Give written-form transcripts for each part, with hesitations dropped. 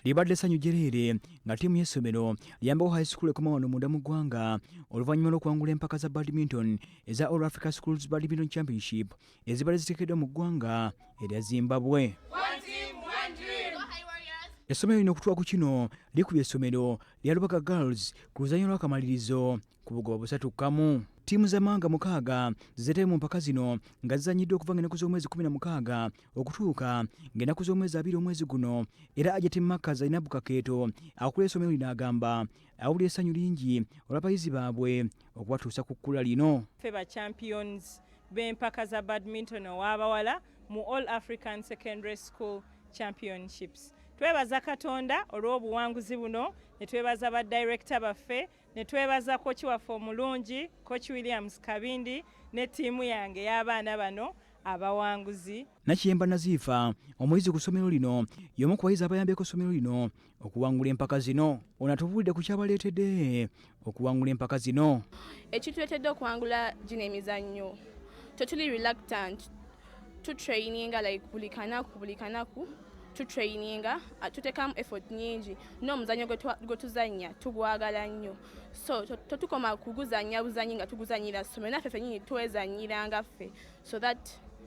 libadde essanyu jjereere nga ttiimu y'essomero lyambawo high school ekoma wano munda mu ggwanga oluvannyuma lw'okuwangula empaka za badminton eza All Africa Schools Badminton Championship ezibadde ziteekeddwa mu ggwanga erya Zimbabwe. Essomero lino okutuuka ku kino likubye essomero lya Lubaka Girls ku luzannya lw'akamalirizo ku bugoba 3-1. Ttiimu z'amawanga 6 zizeetebe mu mpaka zino nga zizannyidde okuva ng'ennaku z'omwezi 16 okutuuka ng'ennaku z'omwezi 2 omwezi guno, era Ajeti Makaza alina bukakeeto akulira essomero lino agamba awulira essanyu lingi olw'abayizi baabwe okubatuusa ku kkula lino. Ffe ba champions b'empaka za badminton ow'abawala mu All African Secondary School Championships. Twebaza Katonda olw'obuwanguzi buno, ne twebaza ba director baffe, ne twebaza kochi waffe omulungi Coach Williams Kabindi ne ttiimu yange y'abaana bano abawanguzi. Nakiyemba Nazifa omuyizi ku ssomero lino y'omu ku bayizi abayambyeko essomero lino okuwangula empaka zino. Ono atubuulidde ku kyabaleetedde okuwangula empaka zino. Ekituleetedde okuwangula gino emizannyo, totally reluctant to traininga like buli kanaku to traininga tutekamu effort nyingi n'omuzannyo gwe tuzannya tugwagala nnyo, so totukoma kuguzannya buzannyi nga tuguzannyira ssomero, naffe ffennyini twezannyiranga ffe so that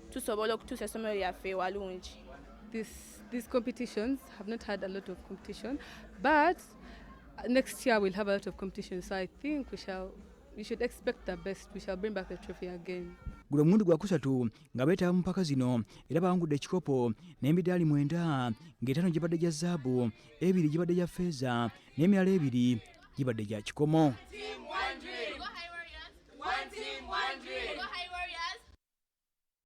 tusobola okutuusa essomero lyaffe walungi. These competitions have not had a lot of competition, but next year we'll have a lot of competition, so I think we should expect the best. We shall bring back the trophy again. Guno mulundi gwa kusatu nga beetaba mu mpaka zino era bawangudde ekikopo n'emidaali 9 ng'etaano gibadde gya zaabu, 2 gibadde gya ffeeza n'emirala 2 gibadde gya kikomo.